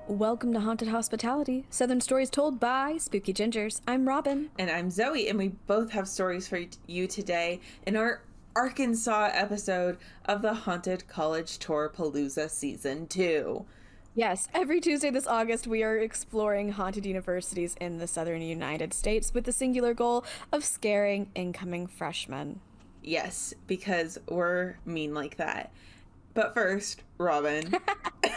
Welcome to Haunted Hospitality, Southern Stories told by Spooky Gingers. I'm Robin. And I'm Zoe, and we both have stories for you today in our Arkansas episode of the Haunted College Tour Palooza Season 2. Yes, every Tuesday this August, we are exploring haunted universities in the southern United States with the singular goal of scaring incoming freshmen. Yes, because we're mean like that. But first, Robin,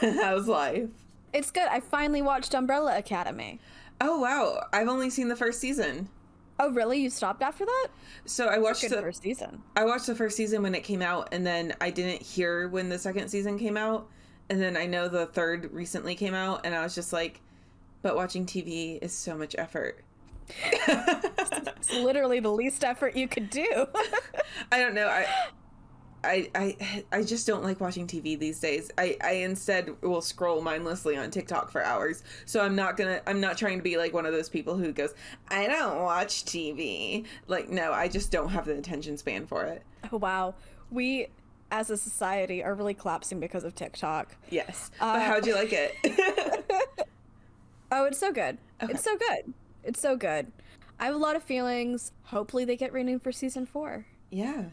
how's life? It's good. I finally watched Umbrella Academy. Oh, wow. I've only seen the first season. Oh, really? You stopped after that? So I watched the first season. I watched the first season when it came out, and then I didn't hear when the second season came out. And then I know the third recently came out, and I was just like, but watching TV is so much effort. It's literally the least effort you could do. I don't know. I just don't like watching TV these days. I instead will scroll mindlessly on TikTok for hours. So I'm not trying to be like one of those people who goes, I don't watch TV. Like, no, I just don't have the attention span for it. Oh, wow. We, as a society, are really collapsing because of TikTok. Yes. But how'd you like it? Oh, it's so good. Okay. It's so good. It's so good. I have a lot of feelings. Hopefully they get renewed for season 4. Yeah.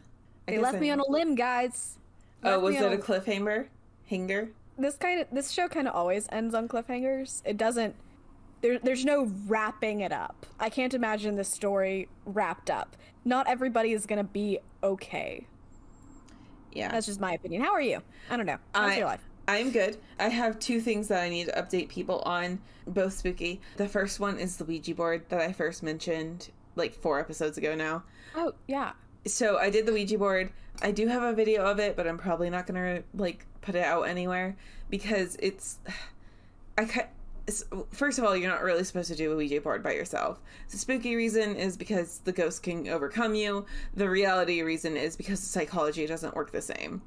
They left me on a limb, guys. Oh, was it a cliffhanger? Hanger? This show kind of always ends on cliffhangers. It doesn't. There's no wrapping it up. I can't imagine this story wrapped up. Not everybody is gonna be okay. Yeah. That's just my opinion. How are you? I don't know. How's your life? I'm good. I have 2 things that I need to update people on, both spooky. The first one is the Ouija board that I first mentioned like 4 episodes ago now. Oh, yeah. So I did the Ouija board. I do have a video of it, but I'm probably not going to like put it out anywhere because first of all, you're not really supposed to do a Ouija board by yourself. The spooky reason is because the ghost can overcome you. The reality reason is because the psychology doesn't work the same.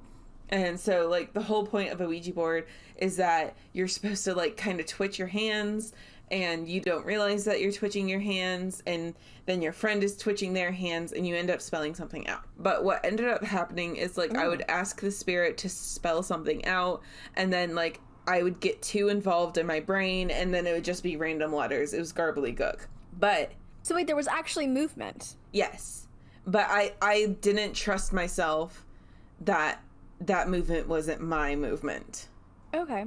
And so like the whole point of a Ouija board is that you're supposed to like kind of twitch your hands, and you don't realize that you're twitching your hands, and then your friend is twitching their hands, and you end up spelling something out. But what ended up happening is like I would ask the spirit to spell something out, and then like I would get too involved in my brain, and then it would just be random letters. It was garbly-gook. But so wait, there was actually movement. Yes. But I didn't trust myself that movement wasn't my movement. Okay.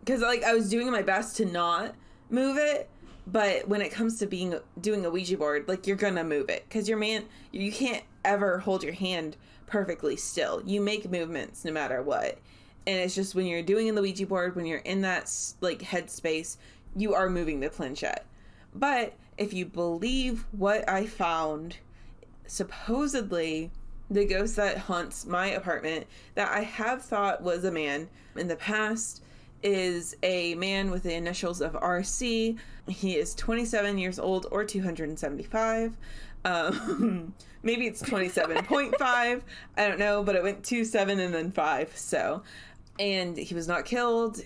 Because like I was doing my best to not move it, but when it comes to doing a Ouija board, like you're gonna move it because you can't ever hold your hand perfectly still. You make movements no matter what, and it's just when you're doing the Ouija board, when you're in that like headspace, you are moving the planchette. But if you believe what I found, supposedly the ghost that haunts my apartment that I have thought was a man in the past is a man with the initials of RC. He is 27 years old or 275. Maybe it's 27.5. I don't know, but it went 27 and then 5. So, and he was not killed.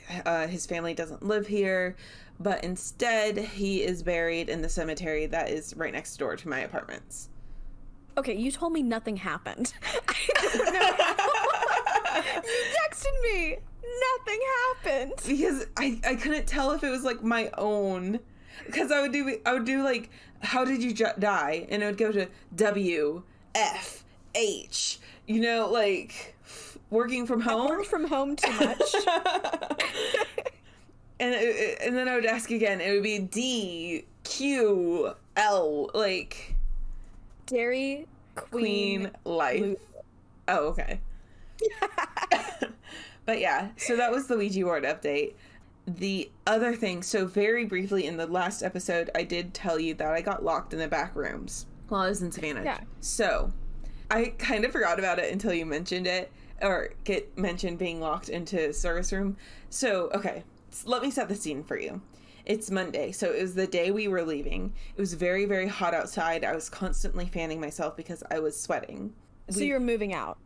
His family doesn't live here, but instead he is buried in the cemetery that is right next door to my apartments. Okay, you told me nothing happened. I don't know. You texted me. Nothing happened. Because I couldn't tell if it was like my own. Because I would do like, how did you die? And it would go to W, F, H. You know, like working from home. I worked from home too much. And then I would ask again. It would be D, Q, L, like Dairy Queen Life. Blue. Oh, okay. But yeah, so that was the Ouija board update. The other thing, so very briefly in the last episode, I did tell you that I got locked in the back rooms while I was in Savannah. Yeah. So I kind of forgot about it until you mentioned it, or mentioned being locked into service room. So, okay, let me set the scene for you. It's Monday, so it was the day we were leaving. It was very, very hot outside. I was constantly fanning myself because I was sweating. So you're moving out?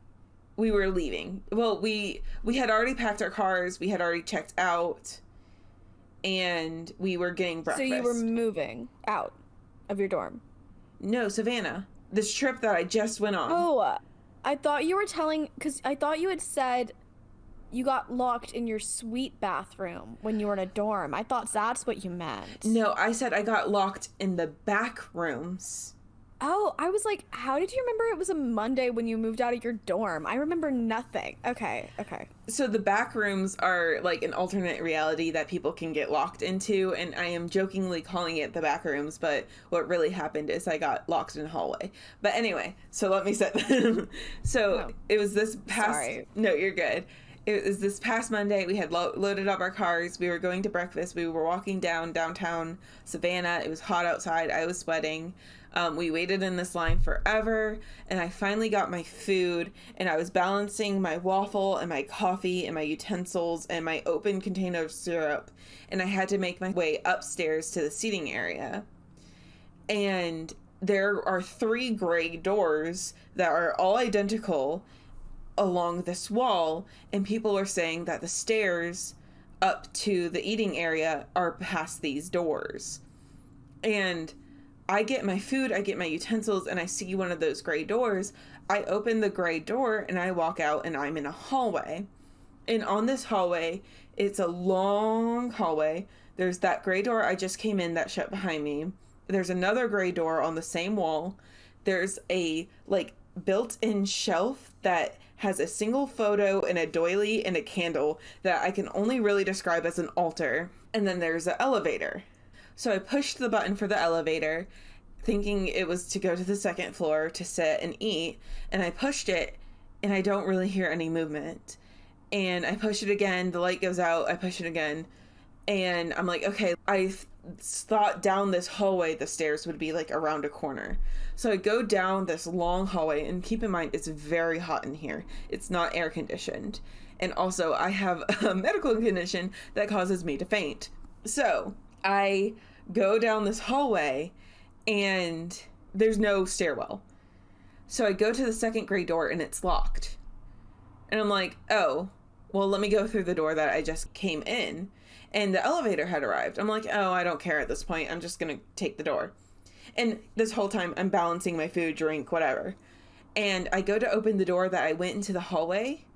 We were leaving. Well, we had already packed our cars. We had already checked out. And we were getting breakfast. So you were moving out of your dorm? No, Savannah. This trip that I just went on. Oh, I thought you were telling... Because I thought you had said you got locked in your suite bathroom when you were in a dorm. I thought that's what you meant. No, I said I got locked in the back rooms. Oh, I was like, how did you remember it was a Monday when you moved out of your dorm? I remember nothing. Okay. So the back rooms are like an alternate reality that people can get locked into, and I am jokingly calling it the back rooms, but what really happened is I got locked in a hallway. But anyway, so let me set it was this past... Sorry. No, you're good. It was this past Monday. We had loaded up our cars. We were going to breakfast. We were walking downtown Savannah. It was hot outside. I was sweating. We waited in this line forever, and I finally got my food, and I was balancing my waffle and my coffee and my utensils and my open container of syrup, and I had to make my way upstairs to the seating area. And there are 3 gray doors that are all identical along this wall, and people are saying that the stairs up to the eating area are past these doors. And I get my food, I get my utensils, and I see one of those gray doors. I open the gray door and I walk out, and I'm in a hallway. And on this hallway, it's a long hallway. There's that gray door I just came in that shut behind me. There's another gray door on the same wall. There's a like built-in shelf that has a single photo and a doily and a candle that I can only really describe as an altar. And then there's an elevator. So I pushed the button for the elevator, thinking it was to go to the second floor to sit and eat. And I pushed it, and I don't really hear any movement. And I push it again, the light goes out, I push it again. And I'm like, okay, I thought down this hallway the stairs would be like around a corner. So I go down this long hallway, and keep in mind, it's very hot in here. It's not air conditioned. And also, I have a medical condition that causes me to faint. So I go down this hallway, and there's no stairwell. So I go to the second gray door, and it's locked. And I'm like, oh, well, let me go through the door that I just came in. And the elevator had arrived. I'm like, oh, I don't care at this point. I'm just going to take the door. And this whole time, I'm balancing my food, drink, whatever. And I go to open the door that I went into the hallway,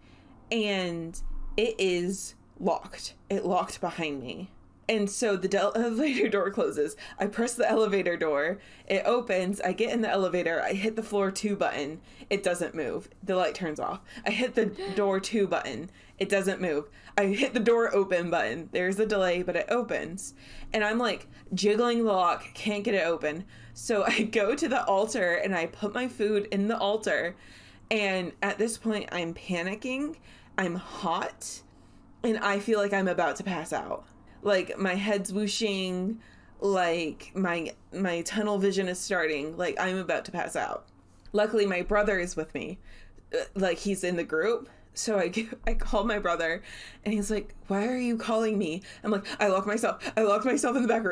and it is locked. It locked behind me. And so the elevator door closes. I press the elevator door. It opens. I get in the elevator. I hit the floor 2 button. It doesn't move. The light turns off. I hit the door 2 button. It doesn't move. I hit the door open button. There's a delay, but it opens. And I'm like jiggling the lock. Can't get it open. So I go to the altar, and I put my food in the altar. And at this point, I'm panicking. I'm hot. And I feel like I'm about to pass out. Like, my head's whooshing, like, my tunnel vision is starting, like, I'm about to pass out. Luckily, my brother is with me. Like, he's in the group. So I called my brother, and he's like, why are you calling me? I'm like, I locked myself in the back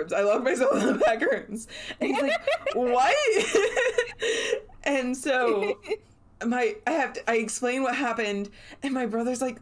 rooms. And he's like, what? And so I explain what happened, and my brother's like,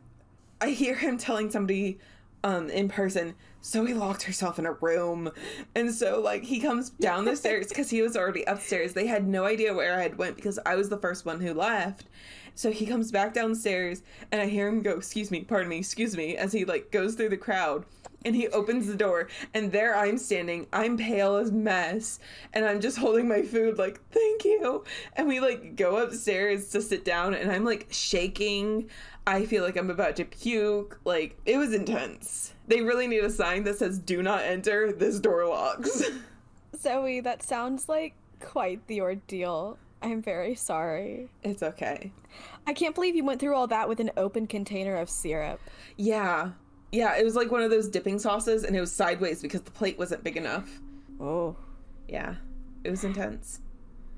I hear him telling somebody in person, so he locked herself in a room. And so like he comes down the stairs because he was already upstairs. They had no idea where I had went because I was the first one who left. So he comes back downstairs, and I hear him go, excuse me, as he like goes through the crowd, and he opens the door, and there I'm standing. I'm pale as mess, and I'm just holding my food like, thank you. And we like go upstairs to sit down, and I'm like shaking. I feel like I'm about to puke. Like, it was intense. They really need a sign that says, do not enter, this door locks. Zoe, that sounds like quite the ordeal. I'm very sorry. It's okay. I can't believe you went through all that with an open container of syrup. Yeah, it was like one of those dipping sauces, and it was sideways because the plate wasn't big enough. Oh. Yeah, it was intense.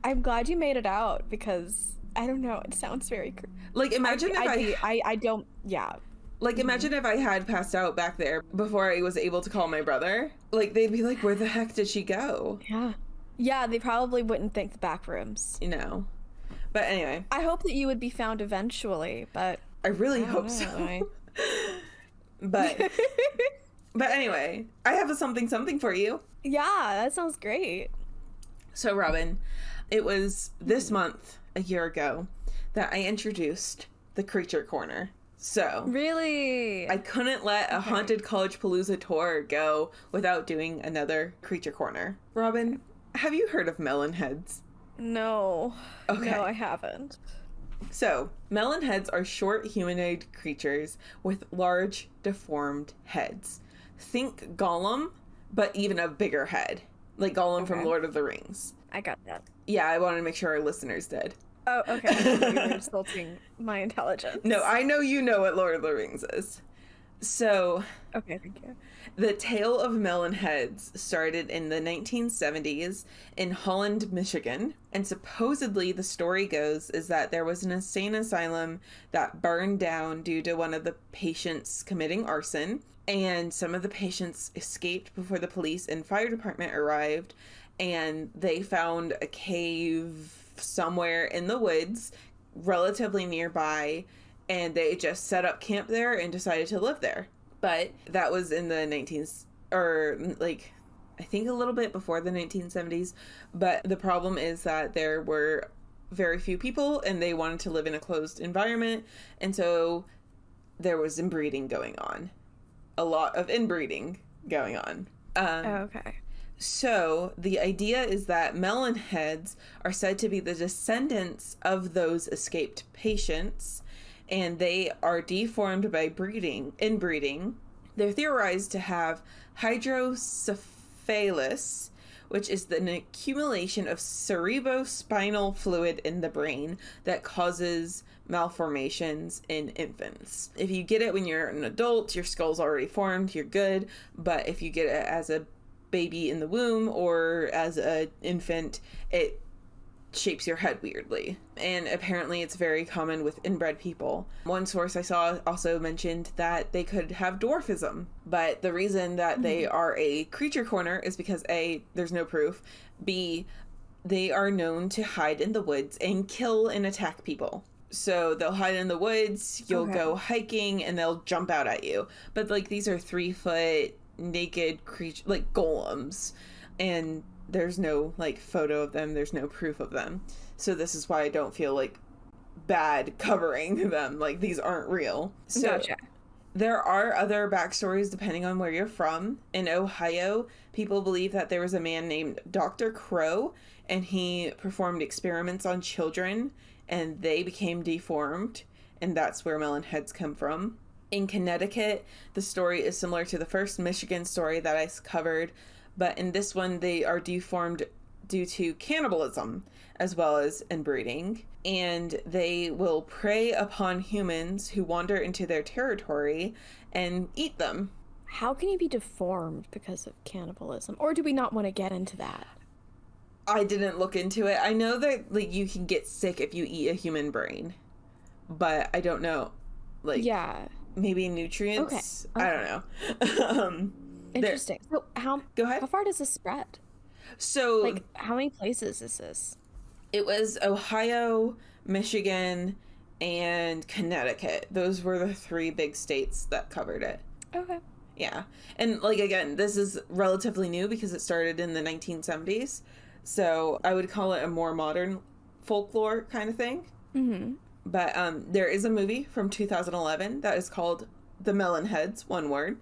I'm glad you made it out, because I don't know, it sounds very like, imagine I don't, yeah. Like, imagine if I had passed out back there before I was able to call my brother. Like, they'd be like, where the heck did she go? Yeah, they probably wouldn't think the back rooms. You know. But anyway. I hope that you would be found eventually, but I really hope so. But anyway, I have a something for you. Yeah, that sounds great. So, Robin, it was this month, a year ago, that I introduced the Creature Corner. So Really? I couldn't let a haunted college Palooza tour go without doing another creature corner. Robin, have you heard of melon heads? No. Okay. No, I haven't. So, melon heads are short humanoid creatures with large, deformed heads. Think Gollum, but even a bigger head. Like Gollum from Lord of the Rings. I got that. Yeah, I wanted to make sure our listeners did. Oh, okay. You're insulting my intelligence. No, I know you know what Lord of the Rings is. So, Okay, thank you. the tale of melon heads started in the 1970s in Holland, Michigan, and supposedly the story goes is that there was an insane asylum that burned down due to one of the patients committing arson, and some of the patients escaped before the police and fire department arrived, and they found a cave somewhere in the woods relatively nearby, and they just set up camp there and decided to live there. But that was in the 19s, or like I think a little bit before the 1970s. But the problem is that there were very few people and they wanted to live in a closed environment, and so there was inbreeding going on, a lot of inbreeding going on. Okay. So the idea is that melon heads are said to be the descendants of those escaped patients, and they are deformed by inbreeding. They're theorized to have hydrocephalus, which is an accumulation of cerebrospinal fluid in the brain that causes malformations in infants. If you get it when you're an adult, your skull's already formed, you're good. But if you get it as a baby in the womb or as an infant, it shapes your head weirdly. And apparently it's very common with inbred people. One source I saw also mentioned that they could have dwarfism, but the reason that they are a creature corner is because A, there's no proof, B, they are known to hide in the woods and kill and attack people. So they'll hide in the woods, you'll go hiking, and they'll jump out at you. But like these are 3-foot naked creature, like golems, and there's no like photo of them, there's no proof of them, so this is why I don't feel like bad covering them, like these aren't real. So Gotcha. There are other backstories depending on where you're from. In Ohio, people believe that there was a man named Dr. Crow, and he performed experiments on children and they became deformed, and that's where melon heads come from. In Connecticut, the story is similar to the first Michigan story that I covered, but in this one, they are deformed due to cannibalism as well as inbreeding, and they will prey upon humans who wander into their territory and eat them. How can you be deformed because of cannibalism? Or do we not want to get into that? I didn't look into it. I know that like you can get sick if you eat a human brain, but I don't know. Like, yeah. Maybe nutrients. Okay. I don't know. Interesting. So how far does this spread? So like how many places is this? It was Ohio, Michigan, and Connecticut. Those were the 3 big states that covered it. Okay. Yeah. And like again, this is relatively new because it started in the 1970s. So I would call it a more modern folklore kind of thing. Mm-hmm. But there is a movie from 2011 that is called The Melon Heads, one word,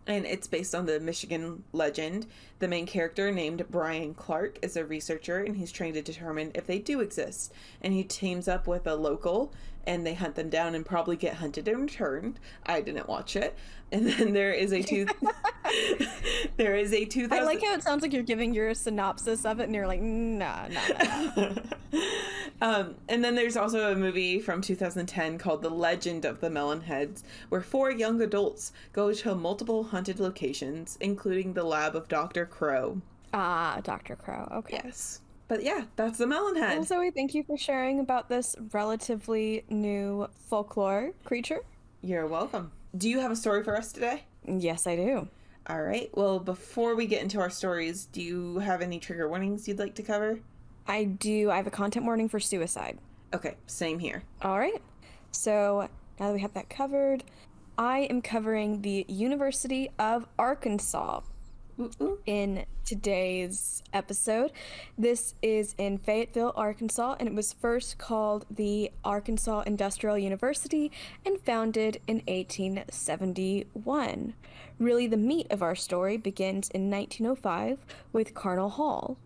and it's based on the Michigan legend. The main character, named Brian Clark, is a researcher, and he's trying to determine if they do exist. And he teams up with a local, and they hunt them down and probably get hunted in return. I didn't watch it. And then there is a 2000. I like how it sounds like you're giving your synopsis of it, and you're like, nah. And then there's also a movie from 2010 called The Legend of the Melon Heads, where 4 young adults go to multiple haunted locations, including the lab of Dr. Crow. Ah, Dr. Crow. Okay. Yes. But yeah, that's the melon head. Well, Zoe, thank you for sharing about this relatively new folklore creature. You're welcome. Do you have a story for us today? Yes, I do. All right. Well, before we get into our stories, do you have any trigger warnings you'd like to cover? I do. I have a content warning for suicide. Okay, same here. All right. So now that we have that covered, I am covering the University of Arkansas. in today's episode. This is in Fayetteville, Arkansas, and it was first called the Arkansas Industrial University and founded in 1871. Really, the meat of our story begins in 1905 with Carnall Hall.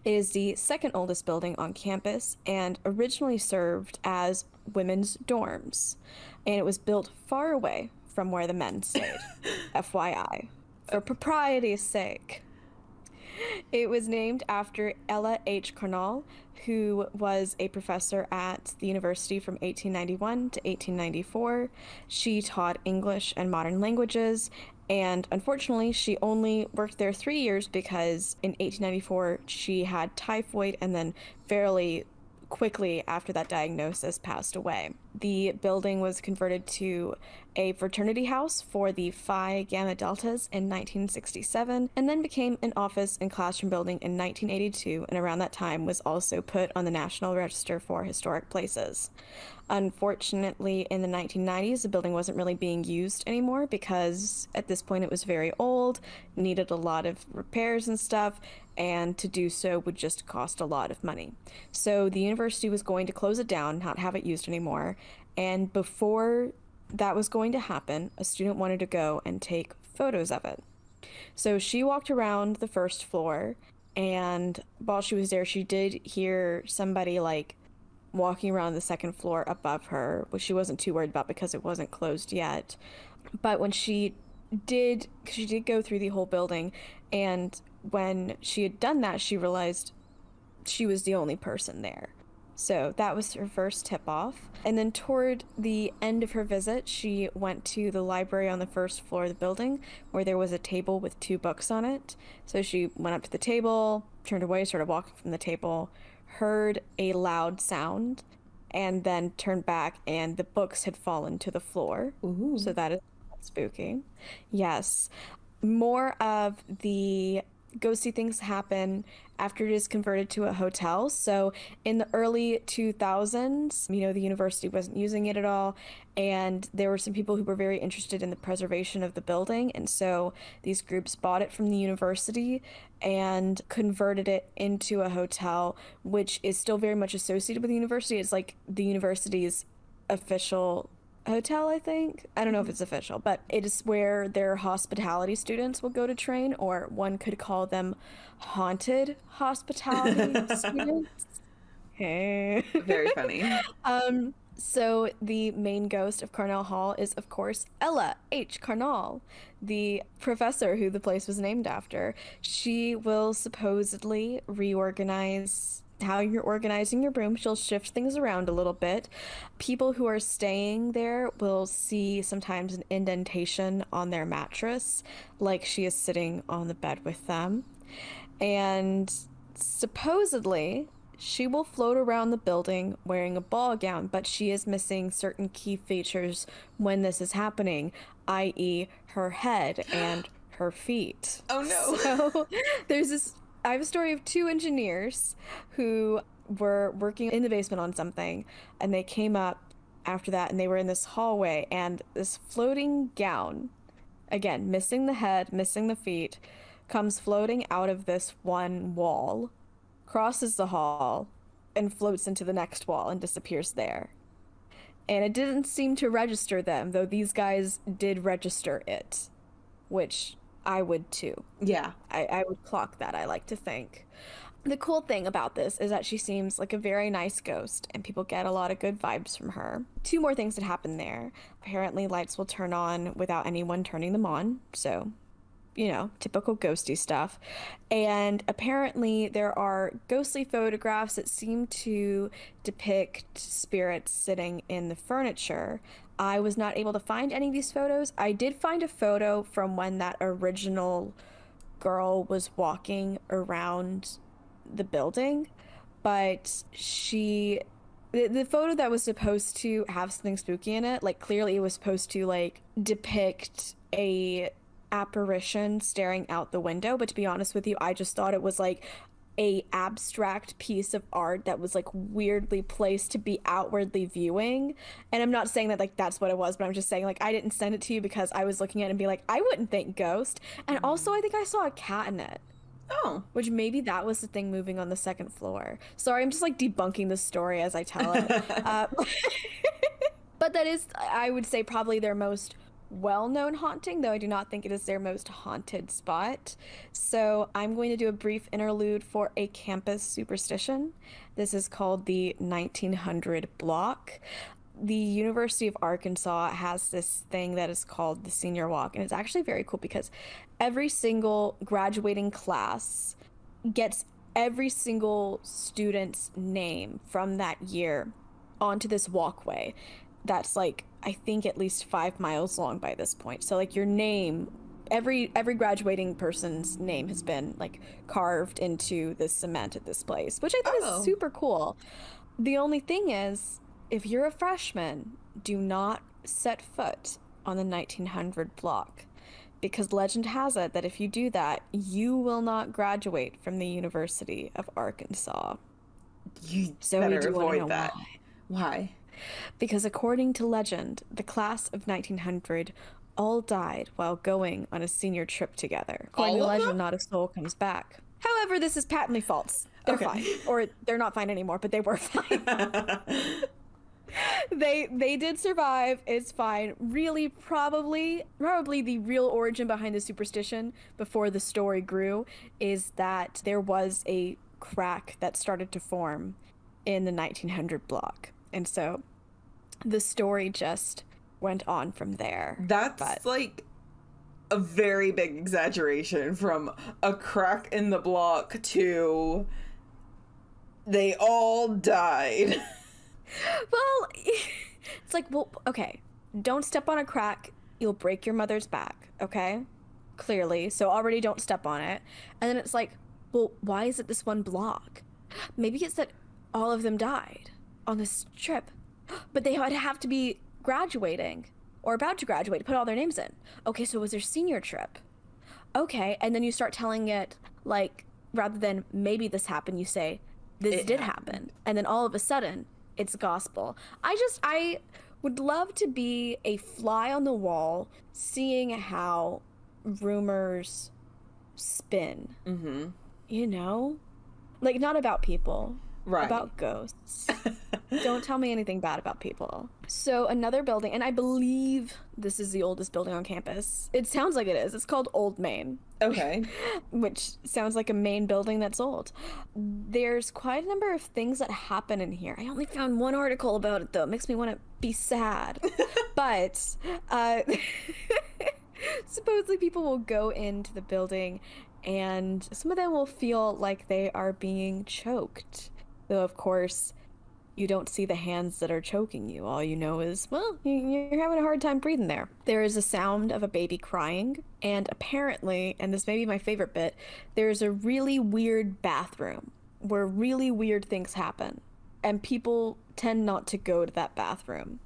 It is the second oldest building on campus and originally served as women's dorms, and it was built far away from where the men stayed, FYI, for propriety's sake. It was named after Ella H. Carnall, who was a professor at the university from 1891 to 1894. She taught English and modern languages, and unfortunately, she only worked there 3 years because in 1894 she had typhoid and then fairly quickly after that diagnosis passed away. The building was converted to a fraternity house for the Phi Gamma Deltas in 1967 and then became an office and classroom building in 1982, and around that time was also put on the National Register for Historic Places. Unfortunately, in the 1990s, the building wasn't really being used anymore because at this point it was very old, needed a lot of repairs and stuff, and to do so would just cost a lot of money. So the university was going to close it down, not have it used anymore, and before that was going to happen, a student wanted to go and take photos of it. So she walked around the first floor, and while she was there, she did hear somebody walking around the second floor above her, which she wasn't too worried about because it wasn't closed yet. But when she did go through the whole building, and when she had done that, she realized she was the only person there. So that was her first tip-off. And then toward the end of her visit, she went to the library on the first floor of the building where there was a table with 2 books on it. So she went up to the table, turned away, started walking from the table, heard a loud sound, and then turned back, and the books had fallen to the floor. Ooh. So that is spooky. Yes. More of the ghosty things happen after it is converted to a hotel. So in the early 2000s, the university wasn't using it at all, and there were some people who were very interested in the preservation of the building, and so these groups bought it from the university and converted it into a hotel, which is still very much associated with the university. It's like the university's official hotel, I think. I don't know if it's official, but it is where their hospitality students will go to train, or one could call them haunted hospitality students. Hey. Very funny. So the main ghost of Carnall Hall is, of course, Ella H. Carnall, the professor who the place was named after. She will supposedly reorganize how you're organizing your room. She'll shift things around a little bit. People who are staying there will see sometimes an indentation on their mattress, like she is sitting on the bed with them. And supposedly, she will float around the building wearing a ball gown, but she is missing certain key features when this is happening, i.e. her head and her feet. Oh no. So I have a story of 2 engineers who were working in the basement on something, and they came up after that, and they were in this hallway, and this floating gown, again, missing the head, missing the feet, comes floating out of this one wall, crosses the hall, and floats into the next wall and disappears there. And it didn't seem to register them, though these guys did register it, which I would too. Yeah. I would clock that, I like to think. The cool thing about this is that she seems like a very nice ghost, and people get a lot of good vibes from her. 2 more things that happen there. Apparently, lights will turn on without anyone turning them on, so, typical ghosty stuff. And apparently, there are ghostly photographs that seem to depict spirits sitting in the furniture. I was not able to find any of these photos. I did find a photo from when that original girl was walking around the building, but the photo that was supposed to have something spooky in it, clearly it was supposed to depict a apparition staring out the window, but to be honest with you, I just thought it was a abstract piece of art that was like weirdly placed to be outwardly viewing. And I'm not saying that like that's what it was, but I'm just saying like I didn't send it to you because I was looking at it and be like, I wouldn't think ghost. And also I think I saw a cat in it. Oh. Which maybe that was the thing moving on the second floor. Sorry, I'm just like debunking the story as I tell it. But that is, I would say, probably their most well-known haunting, though I do not think it is their most haunted spot. So I'm going to do a brief interlude for a campus superstition. This is called the 1900 block. The University of Arkansas has this thing that is called the senior walk, and it's actually very cool because every single graduating class gets every single student's name from that year onto this walkway that's like I think at least 5 miles long by this point. So like your name, every graduating person's name has been like carved into the cement at this place, which I think is super cool. The only thing is, if you're a freshman, do not set foot on the 1900 block, because legend has it that if you do that, you will not graduate from the University of Arkansas. You so better avoid that. Why? Because according to legend, the class of 1900 all died while going on a senior trip together. According to legend, not a soul comes back. However, this is patently false. They're fine. Or they're not fine anymore, but they were fine. They did survive. It's fine. Really, probably the real origin behind the superstition before the story grew is that there was a crack that started to form in the 1900 block. And so the story just went on from there. That's like a very big exaggeration from a crack in the block to they all died. Well, it's like, well, okay, don't step on a crack. You'll break your mother's back, okay? Clearly. So already don't step on it. And then it's like, well, why is it this one block? Maybe it's that all of them died on this trip, but they would have to be graduating or about to graduate to put all their names in. Okay, so it was their senior trip. Okay, and then you start telling it like, rather than maybe this happened, you say, this did happen. And then all of a sudden, it's gospel. I would love to be a fly on the wall, seeing how rumors spin. Mm-hmm. You know? Like, not about people. Right. About ghosts. Don't tell me anything bad about people. So another building, and I believe this is the oldest building on campus. It sounds like it is. It's called Old Main. Okay. Which sounds like a main building that's old. There's quite a number of things that happen in here. I only found one article about it, though. It makes me want to be sad. But supposedly people will go into the building and some of them will feel like they are being choked. Though, of course, you don't see the hands that are choking you. All you know is, well, you're having a hard time breathing there. There is a sound of a baby crying, and apparently, and this may be my favorite bit, there's a really weird bathroom where really weird things happen, and people tend not to go to that bathroom.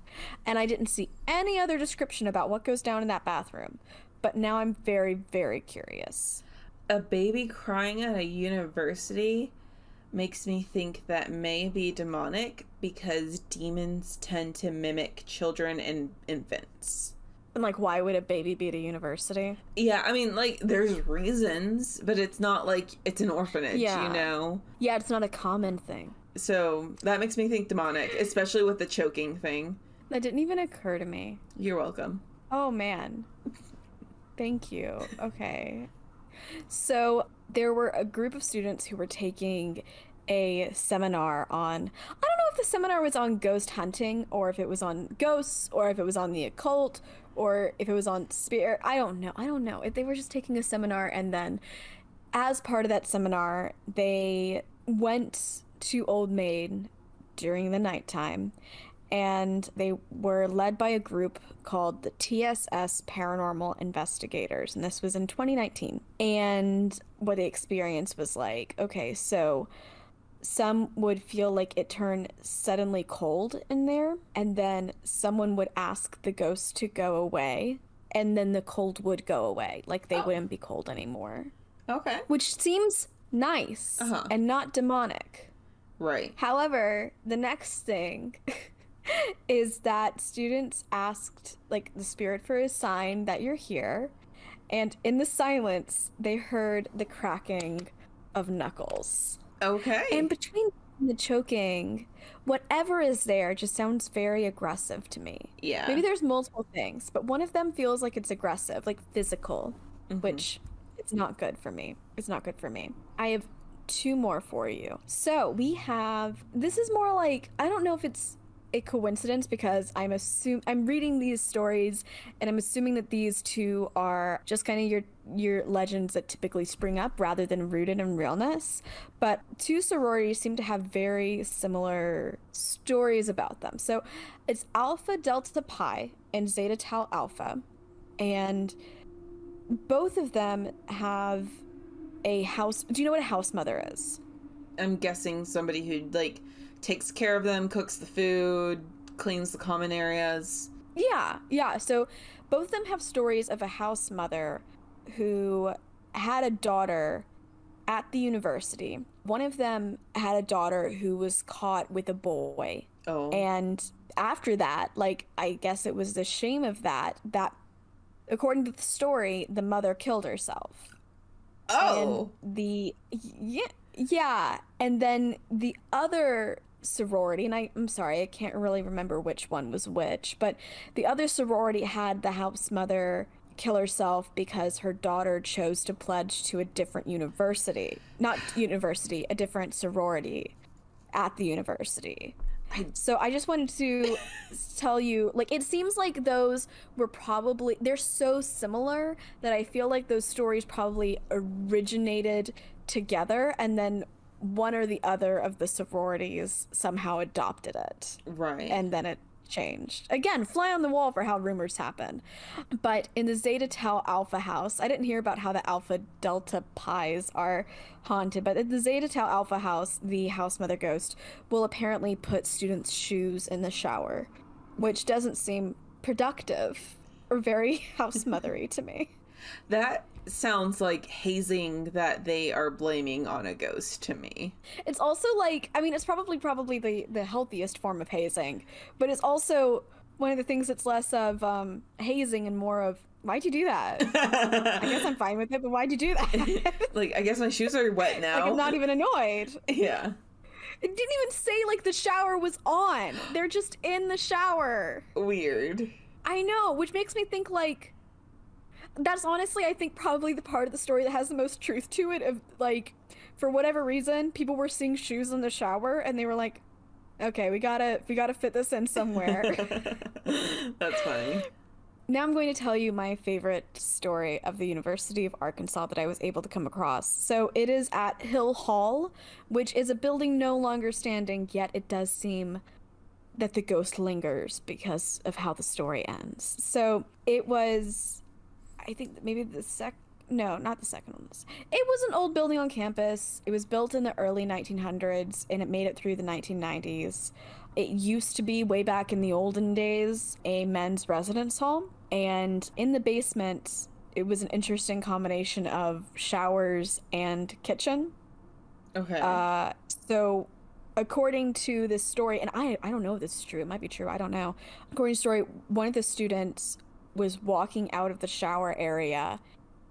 And I didn't see any other description about what goes down in that bathroom, but now I'm very, very curious. A baby crying at a university makes me think that may be demonic because demons tend to mimic children and infants. And like, why would a baby be at a university? Yeah, I mean, like, there's reasons, but it's not like it's an orphanage, you know? Yeah, it's not a common thing. So that makes me think demonic, especially with the choking thing. That didn't even occur to me. You're welcome. Oh, man. Thank you. Okay. So there were a group of students who were taking a seminar on, I don't know if the seminar was on ghost hunting or if it was on ghosts or if it was on the occult or if it was on spirit. I don't know. They were just taking a seminar, and then as part of that seminar, they went to Old Maid during the nighttime, and they were led by a group called the TSS Paranormal Investigators, and this was in 2019. And what they experienced was like, okay, so some would feel like it turned suddenly cold in there, and then someone would ask the ghost to go away, and then the cold would go away. Like, they wouldn't be cold anymore. Okay. Which seems nice Uh-huh. and not demonic. Right. However, the next thing is that students asked, like, the spirit for a sign that you're here, and in the silence, they heard the cracking of knuckles. Okay. And between the choking, whatever is there just sounds very aggressive to me. Yeah. Maybe there's multiple things, but one of them feels like it's aggressive, like physical, which it's not good for me. It's not good for me. I have two more for you. So we have, this is more like, I don't know if it's a coincidence because I'm reading these stories and I'm assuming that these two are just kind of your legends that typically spring up rather than rooted in realness. But two sororities seem to have very similar stories about them. So it's Alpha Delta Pi and Zeta Tau Alpha, and both of them have a house. Do you know what a house mother is? I'm guessing somebody who like takes care of them, cooks the food, cleans the common areas. Yeah. So both of them have stories of a house mother who had a daughter at the university. One of them had a daughter who was caught with a boy. Oh. And after that, like, I guess it was the shame of that according to the story, the mother killed herself. Oh. And yeah. And then the other sorority, and I'm sorry, I can't really remember which one was which, but the other sorority had the house mother kill herself because her daughter chose to pledge to a different a different sorority at the university. So I just wanted to tell you, like, it seems like those were they're so similar that I feel like those stories probably originated together, and then one or the other of the sororities somehow adopted it. Right. And then it changed. Again, fly on the wall for how rumors happen. But in the Zeta Tau Alpha house, I didn't hear about how the Alpha Delta Pies are haunted, but at the Zeta Tau Alpha house, the house mother ghost will apparently put students' shoes in the shower, which doesn't seem productive or very house mothery to me. That sounds like hazing that they are blaming on a ghost to me. It's also like, I mean, it's probably the healthiest form of hazing, but it's also one of the things that's less of hazing and more of, why'd you do that? I guess I'm fine with it, but why'd you do that? Like, I guess my shoes are wet now. Like, I'm not even annoyed. Yeah. It didn't even say, like, the shower was on. They're just in the shower. Weird. I know, which makes me think, like, that's honestly, I think, probably the part of the story that has the most truth to it, of, like, for whatever reason, people were seeing shoes in the shower, and they were like, okay, we gotta fit this in somewhere. That's funny. Now I'm going to tell you my favorite story of the University of Arkansas that I was able to come across. So it is at Hill Hall, which is a building no longer standing, yet it does seem that the ghost lingers because of how the story ends. So it was, I think maybe no, not the second one. It was an old building on campus. It was built in the early 1900s, and it made it through the 1990s. It used to be, way back in the olden days, a men's residence hall. And in the basement, it was an interesting combination of showers and kitchen. Okay. So according to this story, and I don't know if this is true. It might be true. I don't know. According to the story, one of the students was walking out of the shower area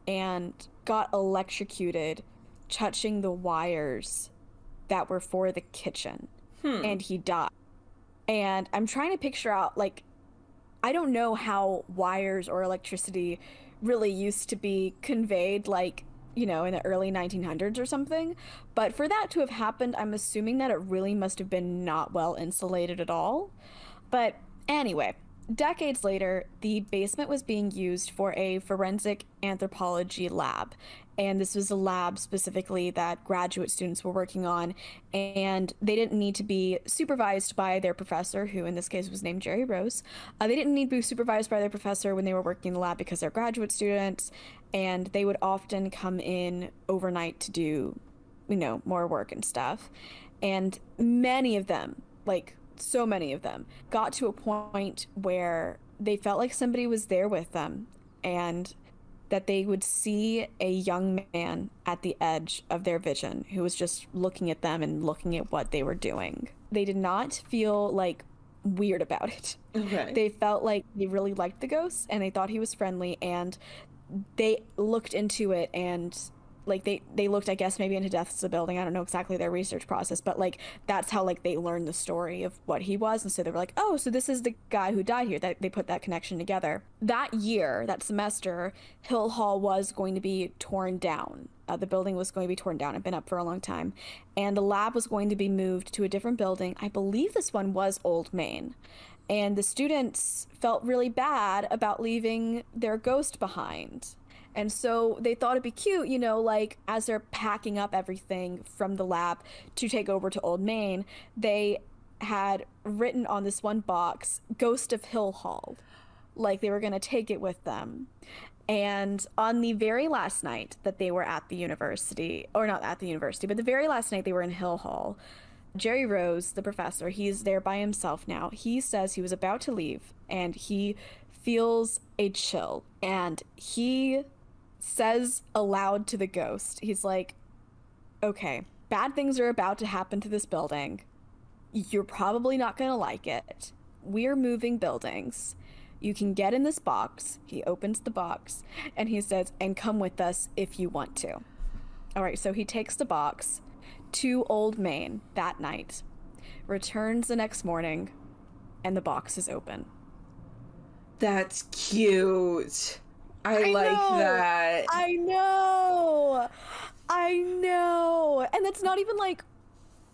and got electrocuted touching the wires that were for the kitchen. And he died. And I'm trying to picture out, like, I don't know how wires or electricity really used to be conveyed, like, you know, in the early 1900s or something. But for that to have happened, I'm assuming that it really must have been not well insulated at all. But anyway, decades later, the basement was being used for a forensic anthropology lab. And this was a lab specifically that graduate students were working on. And they didn't need to be supervised by their professor, who in this case was named Jerry Rose. They didn't need to be supervised by their professor when they were working in the lab because they're graduate students. And they would often come in overnight to do, you know, more work and stuff. And many of them, like, so many of them, got to a point where they felt like somebody was there with them. And that they would see a young man at the edge of their vision who was just looking at them and looking at what they were doing. They did not feel like weird about it. Okay. They felt like they really liked the ghost and they thought he was friendly, and they looked into it, and like they looked, I guess, maybe into deaths of the building. I don't know exactly their research process, but like that's how like they learned the story of what he was. And so they were like, oh, so this is the guy who died here. That they put that connection together. That year, that semester, Hill Hall was going to be torn down. The building was going to be torn down. It'd been up for a long time, and the lab was going to be moved to a different building. I believe this one was Old Main, and the students felt really bad about leaving their ghost behind. And so they thought it'd be cute, you know, like as they're packing up everything from the lab to take over to Old Main, they had written on this one box, Ghost of Hill Hall, like they were going to take it with them. And on the very last night that they were at the university, or not at the university, but the very last night they were in Hill Hall, Jerry Rose, the professor, he's there by himself now. He says he was about to leave and he feels a chill, and he says aloud to the ghost, he's like, okay, bad things are about to happen to this building. You're probably not gonna like it. We're moving buildings. You can get in this box. He opens the box and he says, and come with us if you want to. All right, so he takes the box to Old Main that night, returns the next morning, and the box is open. That's cute. I like that. I know. And that's not even like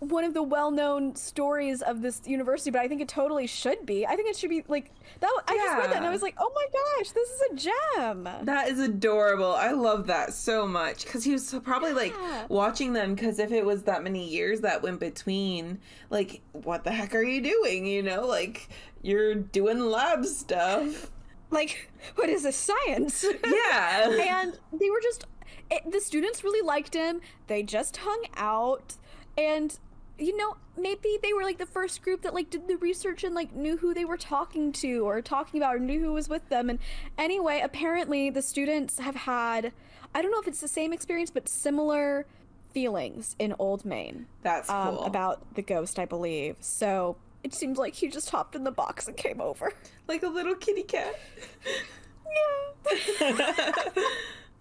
one of the well-known stories of this university, but I think it totally should be. I think it should be like that. I just read that and I was like, oh my gosh, this is a gem. That is adorable. I love that so much, because he was probably like watching them, because if it was that many years that went between, like, what the heck are you doing? You know, like, you're doing lab stuff. Like, what is this, science? Yeah. And they were just, the students really liked him. They just hung out, and you know, maybe they were like the first group that like did the research and like knew who they were talking to or talking about, or knew who was with them. And anyway, apparently the students have had, I don't know if it's the same experience, but similar feelings in Old Main. That's cool. About the ghost, I believe. So it seems like he just hopped in the box and came over. Like a little kitty cat. Yeah.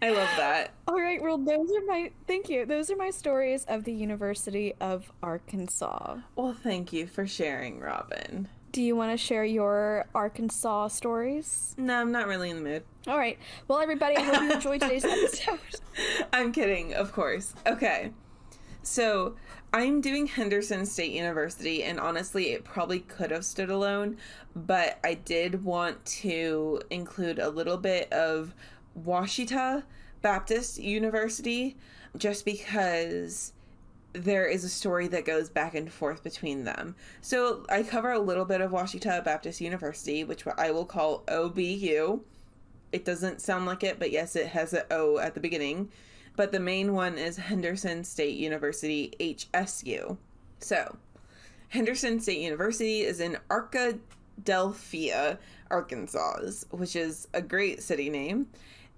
I love that. All right, well, thank you. Those are my stories of the University of Arkansas. Well, thank you for sharing, Robin. Do you want to share your Arkansas stories? No, I'm not really in the mood. All right. Well, everybody, I hope you enjoyed today's episode. I'm kidding, of course. Okay. So, I'm doing Henderson State University, and honestly, it probably could have stood alone, but I did want to include a little bit of Ouachita Baptist University, just because there is a story that goes back and forth between them. So I cover a little bit of Ouachita Baptist University, which I will call OBU. It doesn't sound like it, but yes, it has an O at the beginning. But the main one is Henderson State University, HSU. So Henderson State University is in Arkadelphia, Arkansas, which is a great city name.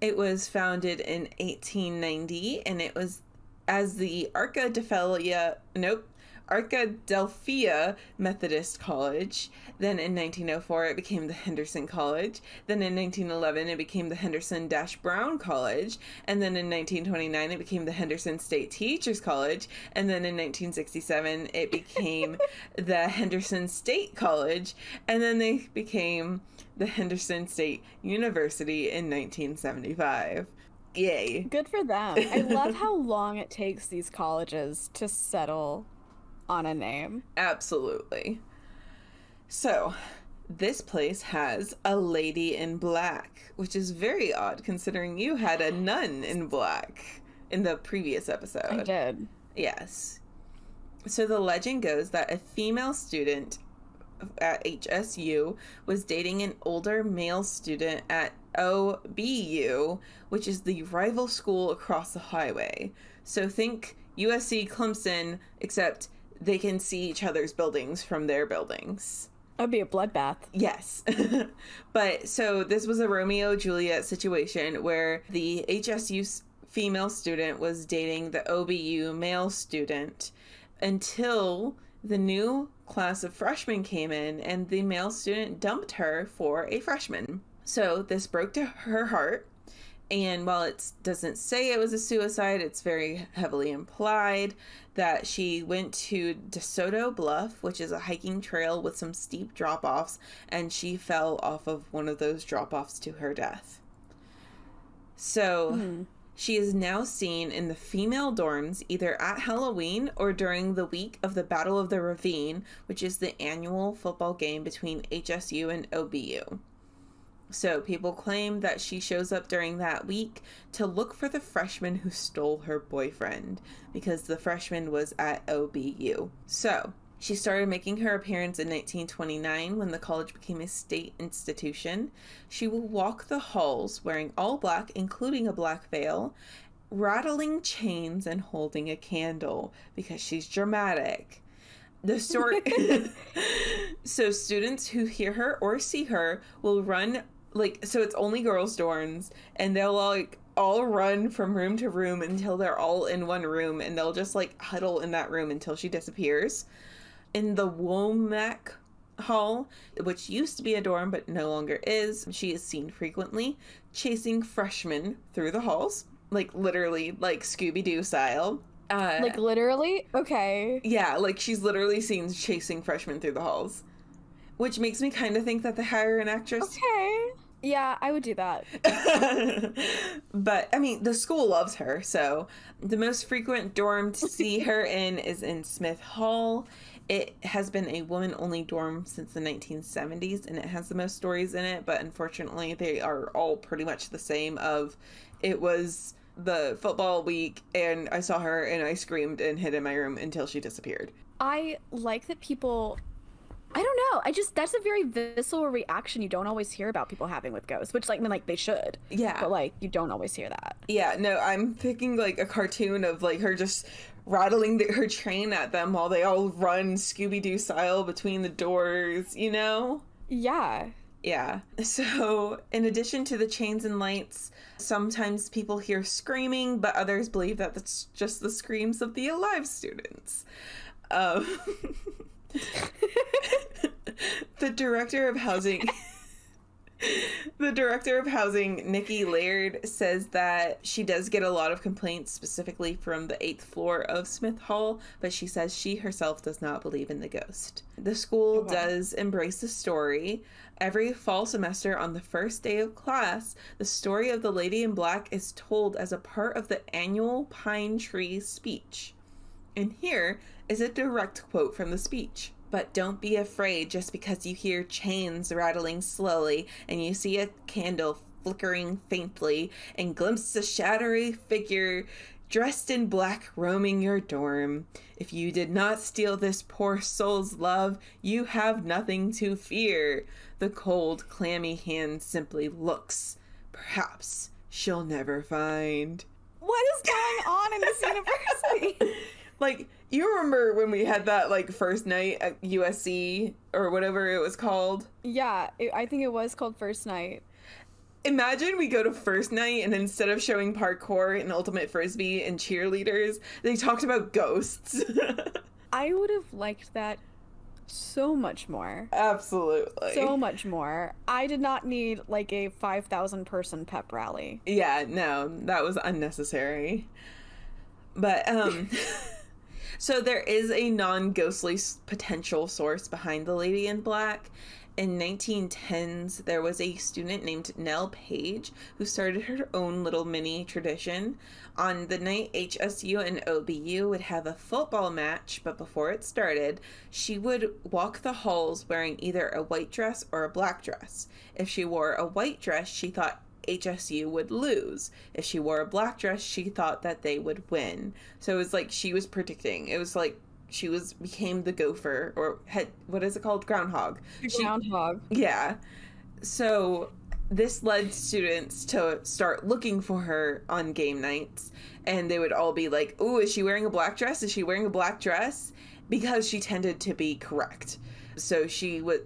It was founded in 1890, and it was as the Arkadelphia Methodist College. Then in 1904, it became the Henderson College. Then in 1911, it became the Henderson-Brown College. And then in 1929, it became the Henderson State Teachers College. And then in 1967, it became the Henderson State College. And then they became the Henderson State University in 1975. Yay. Good for them. I love how long it takes these colleges to settle on a name. Absolutely. So, this place has a lady in black, which is very odd considering you had a nun in black in the previous episode. I did. Yes. So the legend goes that a female student at HSU was dating an older male student at OBU, which is the rival school across the highway. So think USC Clemson, except they can see each other's buildings from their buildings. That'd be a bloodbath. Yes. But so this was a Romeo-Juliet situation where the HSU female student was dating the OBU male student until the new class of freshmen came in and the male student dumped her for a freshman. So this broke to her heart. And while it doesn't say it was a suicide, it's very heavily implied that she went to DeSoto Bluff, which is a hiking trail with some steep drop-offs, and she fell off of one of those drop-offs to her death. So she is now seen in the female dorms either at Halloween or during the week of the Battle of the Ravine, which is the annual football game between HSU and OBU. So people claim that she shows up during that week to look for the freshman who stole her boyfriend, because the freshman was at OBU. So she started making her appearance in 1929 when the college became a state institution. She will walk the halls wearing all black, including a black veil, rattling chains and holding a candle because she's dramatic. The story... So students who hear her or see her will run... so it's only girls' dorms, and they'll all run from room to room until they're all in one room, and they'll just huddle in that room until she disappears. In the Womack Hall, which used to be a dorm but no longer is, she is seen frequently chasing freshmen through the halls, literally, Scooby Doo-style. Literally? Okay. Yeah, she's literally seen chasing freshmen through the halls, which makes me kind of think that they hire an actress. Okay. Yeah, I would do that. But, I mean, the school loves her, so the most frequent dorm to see her in is in Smith Hall. It has been a woman-only dorm since the 1970s, and it has the most stories in it, but unfortunately they are all pretty much the same of, it was the football week, and I saw her, and I screamed and hid in my room until she disappeared. I like that people... I don't know. That's a very visceral reaction you don't always hear about people having with ghosts, which, they should. Yeah. But, you don't always hear that. Yeah, no, I'm thinking, a cartoon of, her just rattling her train at them while they all run Scooby Doo-style between the doors, you know? Yeah. Yeah. So, in addition to the chains and lights, sometimes people hear screaming, but others believe that that's just the screams of the alive students. The director of housing, Nikki Laird, says that she does get a lot of complaints specifically from the 8th floor of Smith Hall, but she says she herself does not believe in the ghost. The school does embrace the story. Every fall semester on the first day of class, the story of the Lady in Black is told as a part of the annual Pine Tree speech. And here is a direct quote from the speech. "But don't be afraid just because you hear chains rattling slowly and you see a candle flickering faintly and glimpse a shadowy figure dressed in black roaming your dorm. If you did not steal this poor soul's love, you have nothing to fear. The cold, clammy hand simply looks. Perhaps she'll never find." What is going on in this university? You remember when we had that, first night at USC, or whatever it was called? Yeah, I think it was called First Night. Imagine we go to first night, and instead of showing parkour and ultimate frisbee and cheerleaders, they talked about ghosts. I would have liked that so much more. Absolutely. So much more. I did not need, a 5,000 person pep rally. Yeah, no, that was unnecessary. But, so there is a non-ghostly potential source behind the Lady in Black. In 1910s, there was a student named Nell Page who started her own little mini tradition. On the night HSU and OBU would have a football match, but before it started, she would walk the halls wearing either a white dress or a black dress. If she wore a white dress, she thought HSU would lose. If she wore a black dress, she thought that they would win. So it was she was predicting. It was she became the gopher, or what is it called? Groundhog. Groundhog. Yeah. So this led students to start looking for her on game nights, and they would all be like, "Ooh, is she wearing a black dress? Is she wearing a black dress?" Because she tended to be correct. So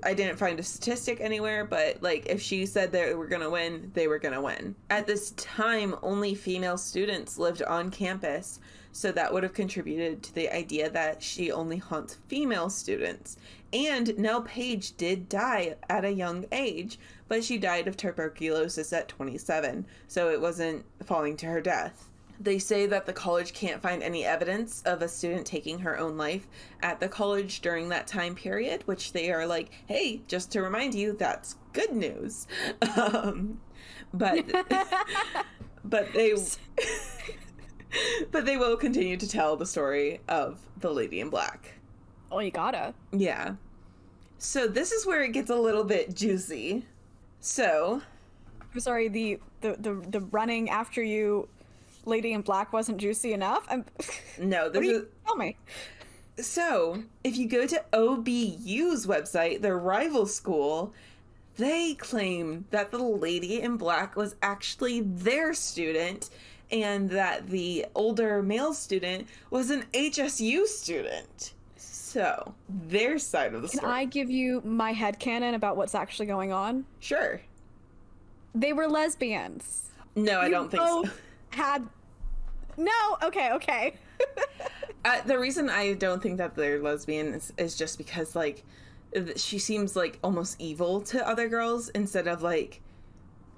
I didn't find a statistic anywhere, but like if she said they were gonna win, they were gonna win. At this time, only female students lived on campus, so that would have contributed to the idea that she only haunts female students. And Nell Page did die at a young age, but she died of tuberculosis at 27, so it wasn't falling to her death. They say that the college can't find any evidence of a student taking her own life at the college during that time period, which they are like, hey, just to remind you, that's good news. But they but they will continue to tell the story of the Lady in Black. Oh, you gotta. Yeah. So this is where it gets a little bit juicy. So, I'm sorry, the running after you Lady in Black wasn't juicy enough? No, tell me. So, if you go to OBU's website, their rival school, they claim that the Lady in Black was actually their student and that the older male student was an HSU student. So, their side of the story. Can I give you my headcanon about what's actually going on? Sure. They were lesbians. No, I don't think so. No, okay. The reason I don't think that they're lesbian is just because, like, she seems, like, almost evil to other girls instead of, like,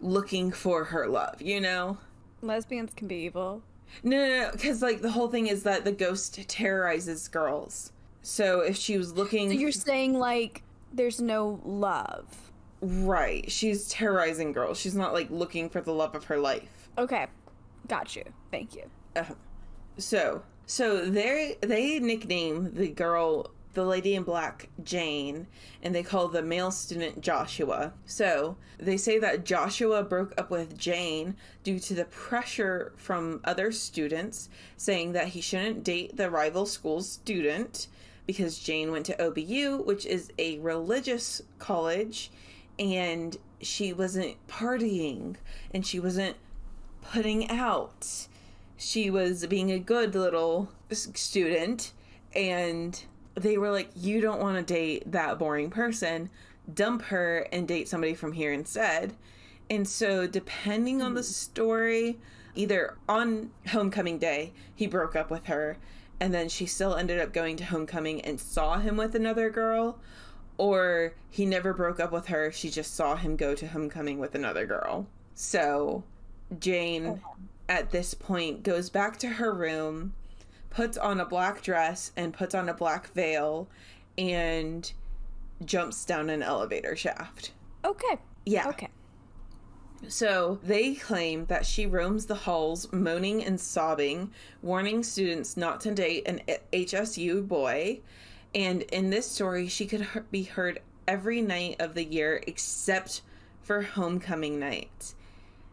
looking for her love, you know? Lesbians can be evil. No, because, like, the whole thing is that the ghost terrorizes girls. So if she was looking... So you're saying, like, there's no love. Right. She's terrorizing girls. She's not, like, looking for the love of her life. Okay. Got you. Thank you. So they nickname the girl, the Lady in Black, Jane, and they call the male student Joshua. So they say that Joshua broke up with Jane due to the pressure from other students saying that he shouldn't date the rival school's student because Jane went to OBU, which is a religious college, and she wasn't partying and she wasn't putting out. She was being a good little student, and they were like, you don't want to date that boring person, dump her and date somebody from here instead. And so depending on the story, either on homecoming day he broke up with her and then she still ended up going to homecoming and saw him with another girl, or he never broke up with her, she just saw him go to homecoming with another girl. So Jane at this point goes back to her room, puts on a black dress and puts on a black veil, and jumps down an elevator shaft. Okay. Yeah. Okay. So they claim that she roams the halls moaning and sobbing, warning students not to date an HSU boy. And in this story, she could be heard every night of the year except for homecoming night,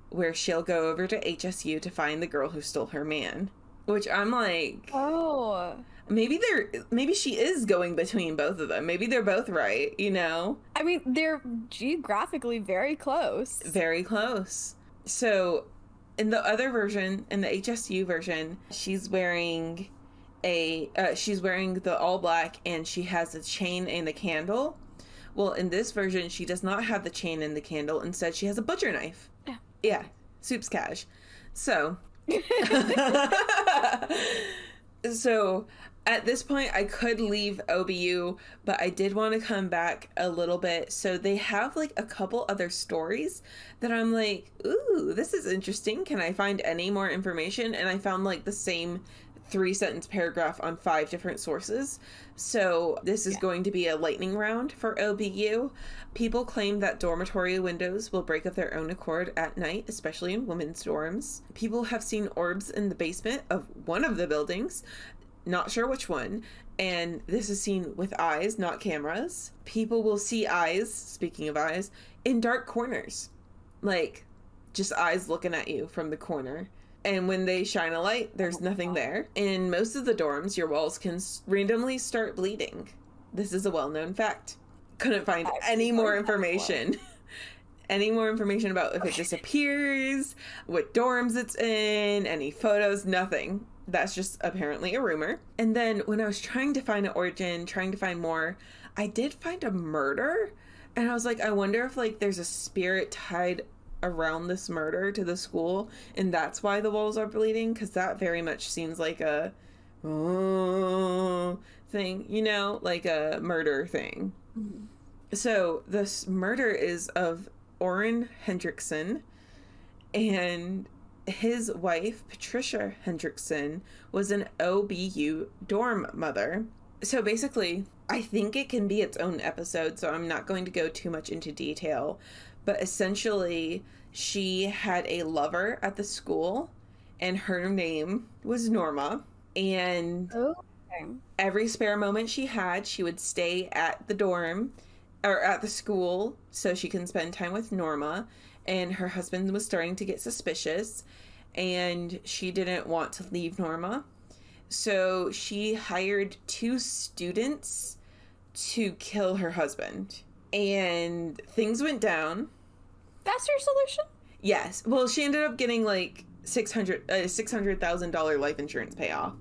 where she'll go over to HSU to find the girl who stole her man. Which I'm like, oh, maybe she is going between both of them. Maybe they're both right, you know? I mean, they're geographically very close. Very close. So in the other version, in the HSU version, she's wearing the all black and she has a chain and a candle. Well, in this version, she does not have the chain and the candle. Instead, she has a butcher knife. Yeah, soup's cash. So, so at this point, I could leave OBU, but I did want to come back a little bit. So they have like a couple other stories that I'm like, ooh, this is interesting. Can I find any more information? And I found like the same 3-sentence paragraph on 5 different sources. So this is going to be a lightning round for OBU. People claim that dormitory windows will break of their own accord at night, especially in women's dorms. People have seen orbs in the basement of one of the buildings, not sure which one, and this is seen with eyes, not cameras. People will see eyes, speaking of eyes, in dark corners. Like, just eyes looking at you from the corner. And when they shine a light, there's nothing there. In most of the dorms, your walls can randomly start bleeding. This is a well-known fact. Couldn't find any more information. Any more information about if it disappears, what dorms it's in, any photos, nothing. That's just apparently a rumor. And then when I was trying to find an origin, trying to find more, I did find a murder, and I was like, I wonder if like there's a spirit tied around this murder to the school, and that's why the walls are bleeding, because that very much seems like a thing, you know, like a murder thing. Mm-hmm. So this murder is of Orrin Hendrickson, and his wife, Patricia Hendrickson, was an OBU dorm mother. So basically, I think it can be its own episode, so I'm not going to go too much into detail. But essentially, she had a lover at the school, and her name was Norma. And every spare moment she had, she would stay at the dorm, or at the school, so she can spend time with Norma. And her husband was starting to get suspicious, and she didn't want to leave Norma. So she hired 2 students to kill her husband. And things went down. That's her solution? Yes. Well, she ended up getting like $600,000 life insurance payoff,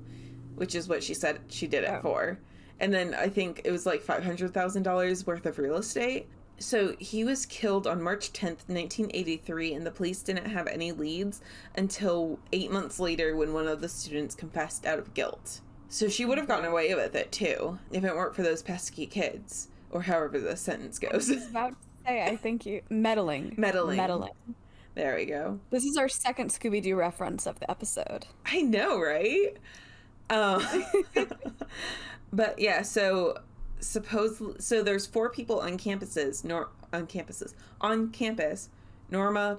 which is what she said she did it for. And then I think it was like $500,000 worth of real estate. So he was killed on March 10th, 1983, and the police didn't have any leads until 8 months later when one of the students confessed out of guilt. So she would have gotten away with it, too, if it weren't for those pesky kids, or however the sentence goes. I was about to say, I think you... Meddling. There we go. This is our second Scooby Doo reference of the episode. I know, right? But yeah, so there's 4 people on campus, Norma,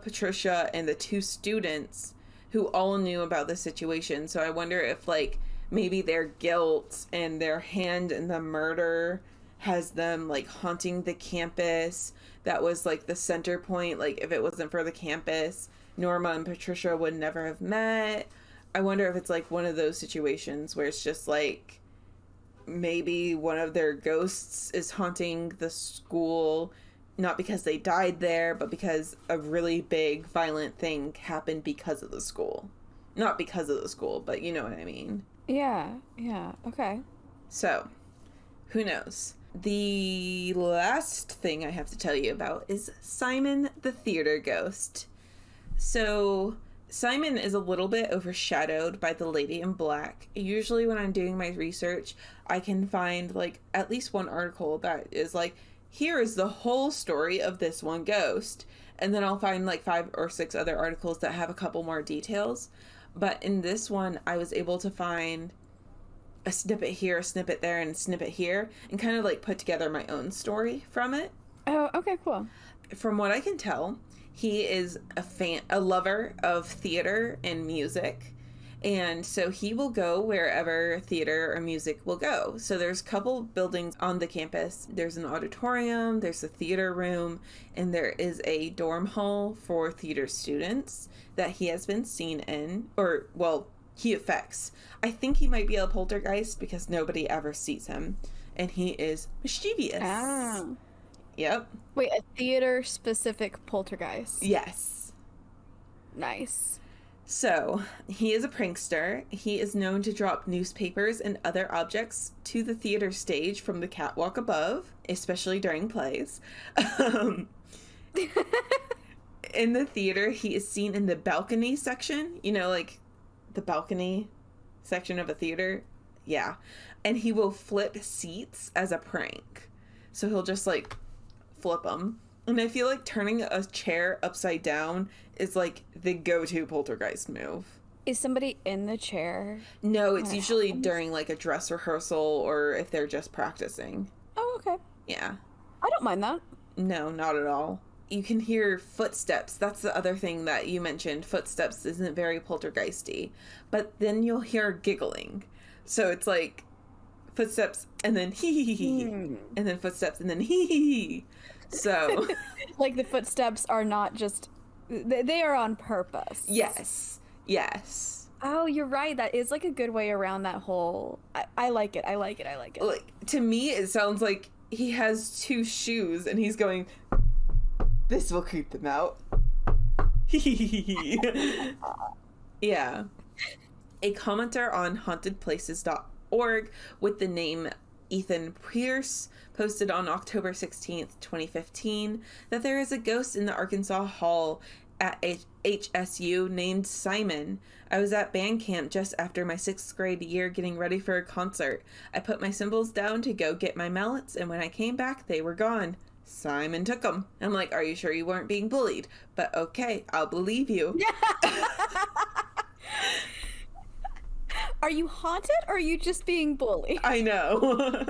Patricia, and the 2 students who all knew about the situation. So I wonder if like maybe their guilt and their hand in the murder has them like haunting the campus. That was like the center point. Like if it wasn't for the campus, Norma and Patricia would never have met. I wonder if it's like one of those situations where it's just like maybe one of their ghosts is haunting the school, not because they died there, but because a really big violent thing happened because of the school. Not because of the school, but you know what I mean. Yeah, okay. So, who knows? The last thing I have to tell you about is Simon the theater ghost. So Simon is a little bit overshadowed by the lady in black. Usually when I'm doing my research, I can find like at least one article that is like, here is the whole story of this one ghost. And then I'll find like 5 or 6 other articles that have a couple more details. But in this one, I was able to find a snippet here, a snippet there, and a snippet here, and kind of like put together my own story from it. Oh, okay, cool. From what I can tell, he is a lover of theater and music, and so he will go wherever theater or music will go. So there's a couple buildings on the campus. There's an auditorium, there's a theater room, and there is a dorm hall for theater students that he has been seen in, or, well, he affects. I think he might be a poltergeist because nobody ever sees him, and he is mischievous. Ah. Yep. Wait, a theater-specific poltergeist? Yes. Nice. So, he is a prankster. He is known to drop newspapers and other objects to the theater stage from the catwalk above, especially during plays. In the theater, he is seen in the balcony section. You know, like the balcony section of a theater? Yeah. And he will flip seats as a prank. So he'll just like flip them. And I feel like turning a chair upside down is like the go-to poltergeist move. Is somebody in the chair? No, it's usually during like a dress rehearsal or if they're just practicing. Oh, okay. Yeah. I don't mind that. No, not at all. You can hear footsteps. That's the other thing that you mentioned. Footsteps isn't very poltergeisty. But then you'll hear giggling. So it's like footsteps and then hee and then footsteps and then hee. So like the footsteps are not just, they are on purpose. Yes. Oh, you're right. That is like a good way around that whole, I like it. Like, to me, it sounds like he has 2 shoes and he's going, this will creep them out. Yeah. A commenter on hauntedplaces.org with the name Ethan Pierce posted on October 16th, 2015, that there is a ghost in the Arkansas Hall at HSU named Simon. I was at band camp just after my 6th grade year getting ready for a concert. I put my cymbals down to go get my mallets, and when I came back, they were gone. Simon took them. I'm like, are you sure you weren't being bullied? But okay, I'll believe you. Are you haunted or are you just being bullied? I know.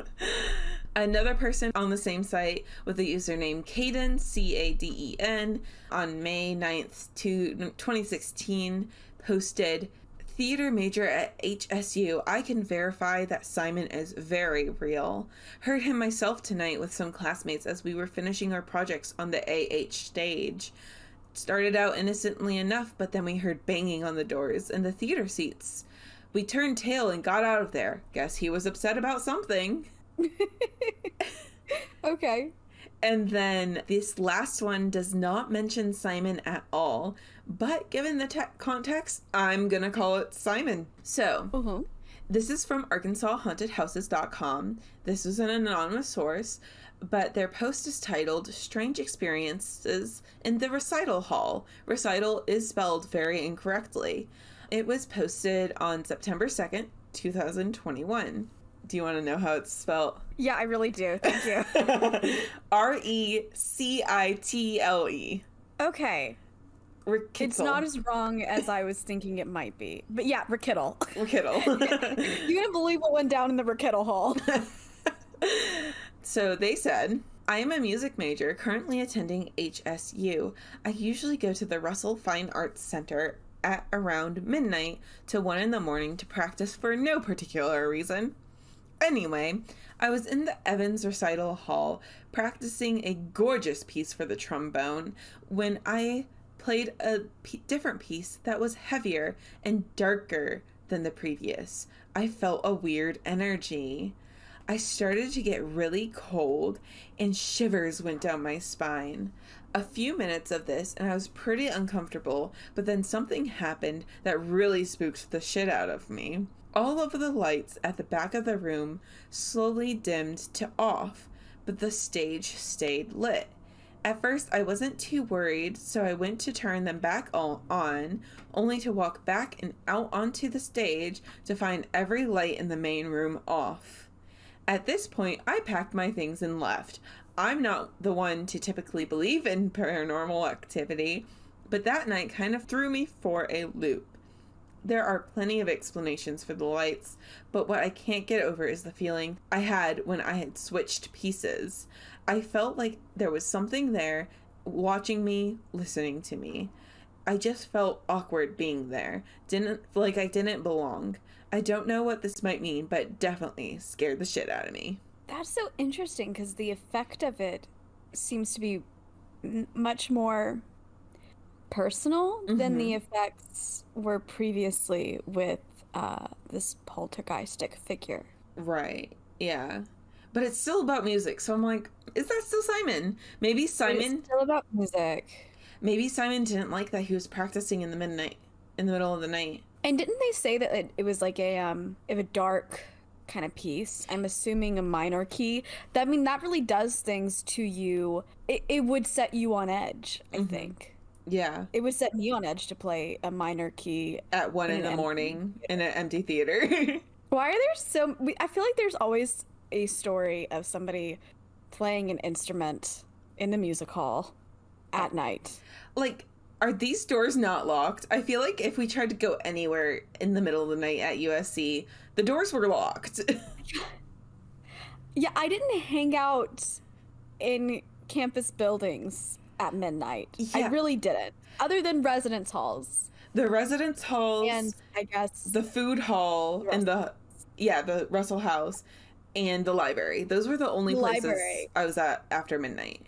Another person on the same site with the username Caden, Caden, on May 9th, 2016, posted, theater major at HSU. I can verify that Simon is very real. Heard him myself tonight with some classmates as we were finishing our projects on the AH stage. Started out innocently enough, but then we heard banging on the doors and the theater seats. We turned tail and got out of there. Guess he was upset about something. Okay. And then this last one does not mention Simon at all, but given the context, I'm gonna call it Simon. So, This is from ArkansasHauntedHouses.com. This is an anonymous source, but their post is titled Strange Experiences in the Recital Hall. Recital is spelled very incorrectly. It was posted on September 2nd, 2021. Do you want to know how it's spelled? Yeah, I really do. Thank you. Recitle. Okay. Recital. It's not as wrong as I was thinking it might be. But yeah, Recital. Recital. You gonna believe what went down in the Recital Hall? So they said, I am a music major currently attending HSU. I usually go to the Russell Fine Arts Center at around midnight to 1 a.m. to practice for no particular reason. Anyway, I was in the Evans Recital Hall practicing a gorgeous piece for the trombone when I played a different piece that was heavier and darker than the previous. I felt a weird energy. I started to get really cold and shivers went down my spine. A few minutes of this and I was pretty uncomfortable, but then something happened that really spooked the shit out of me. All of the lights at the back of the room slowly dimmed to off, but the stage stayed lit. At first, I wasn't too worried, so I went to turn them back on, only to walk back and out onto the stage to find every light in the main room off. At this point, I packed my things and left. I'm not the one to typically believe in paranormal activity, but that night kind of threw me for a loop. There are plenty of explanations for the lights, but what I can't get over is the feeling I had when I had switched pieces. I felt like there was something there watching me, listening to me. I just felt awkward being there. I didn't belong. I don't know what this might mean, but definitely scared the shit out of me. That's so interesting because the effect of it seems to be much more personal than the effects were previously with this poltergeistic figure. Right. Yeah. But it's still about music, so I'm like, is that still Simon? Maybe Simon... It's still about music. Maybe Simon didn't like that he was practicing in the middle of the night. And didn't they say that it was like a dark kind of piece? I'm assuming a minor key. That really does things to you. It would set you on edge, I think. Yeah. It would set me on edge to play a minor key at 1 a.m. in an empty theater. Why are there I feel like there's always a story of somebody playing an instrument in the music hall at night. Like, are these doors not locked? I feel like if we tried to go anywhere in the middle of the night at USC, the doors were locked. Yeah, I didn't hang out in campus buildings at midnight. Yeah. I really didn't. Other than residence halls. The residence halls. And I guess the food hall and the Russell House and the library. Those were the only places I was at after midnight.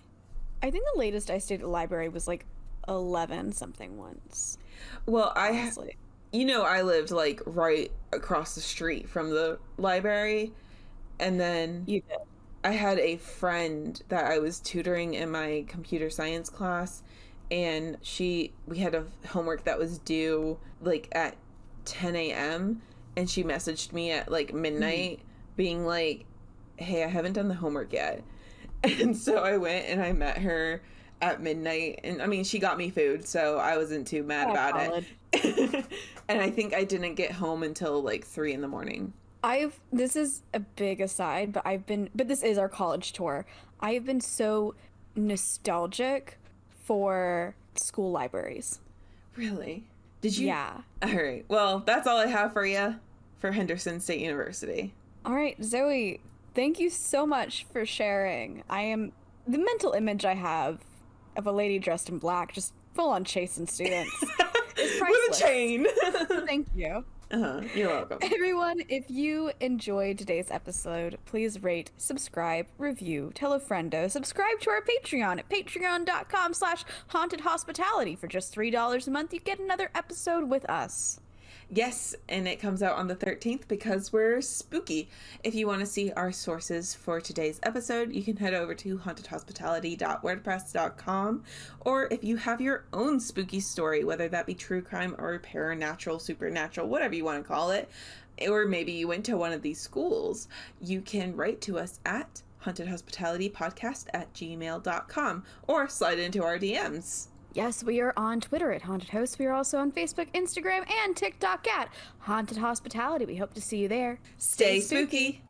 I think the latest I stayed at the library was like 11 something once. Well, I lived like right across the street from the library, and then you did. I had a friend that I was tutoring in my computer science class, and we had a homework that was due like at 10 a.m. and she messaged me at like midnight being like, hey, I haven't done the homework yet. And so I went and I met her at midnight. And I mean, she got me food, so I wasn't too mad about it. And I think I didn't get home until like 3 a.m. This is a big aside, but this is our college tour. I've been so nostalgic for school libraries. Really? Did you? Yeah. All right. Well, that's all I have for you for Henderson State University. All right, Zoe, thank you so much for sharing. The mental image I have of a lady dressed in black, just full on chasing students. Is priceless. With a chain. Thank you. You're welcome. Everyone, if you enjoyed today's episode, please rate, subscribe, review, tell a friendo, subscribe to our Patreon at patreon.com/hauntedhospitality. For just $3 a month, you get another episode with us. Yes, and it comes out on the 13th because we're spooky. If you want to see our sources for today's episode, you can head over to hauntedhospitality.wordpress.com. Or if you have your own spooky story, whether that be true crime or paranatural, supernatural, whatever you want to call it, or maybe you went to one of these schools, you can write to us at hauntedhospitalitypodcast@gmail.com or slide into our DMs. Yes, we are on Twitter at Haunted Host. We are also on Facebook, Instagram, and TikTok at Haunted Hospitality. We hope to see you there. Stay spooky.